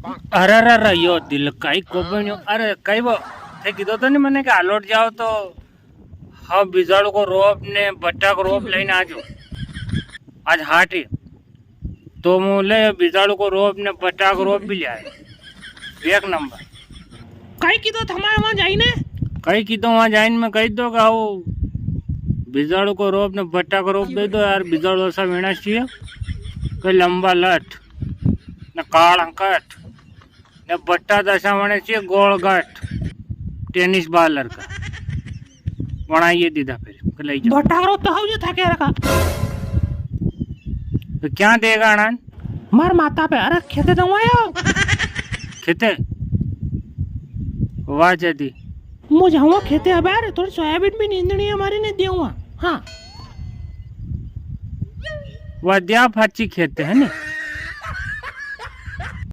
अरे अरे अरे यो दिल कई कोबण्यो अरे कई वो ते कीधो तो नहीं मैंने कि आलोट जाओ तो हाँ बिजाड़ू को रोप ने बट्टा को रोप लेने आजो आज हाटी तो मुले बिजाड़ू को रोप ने बट्टा को रोप भी ले आए एक नंबर कई कीधो थमारे वहां जाई ने कई कीधो वहां जाइन में कही दो का वो बिजाड़ू को रोप ने बट्टा को रोप दे दो यार बिजाड़ू ऐसा वीणा चाहिए कोई लंबा लठ ने काला कट ने बट्टा दशा वणे चाहिए गोल गट टेनिस बॉलर का बनाइए दीदा फिर ले जाओ बटारो तो हो था के रखा तो क्या देगा आनंद मार माता पे अरे खेते दवाया खेते वाह जदी मुझे हुआ खेते अब यार थोड़ी सोयाबीन भी नींदनी हमारी ने दिया हाँ वह दिया फाची खेते है ना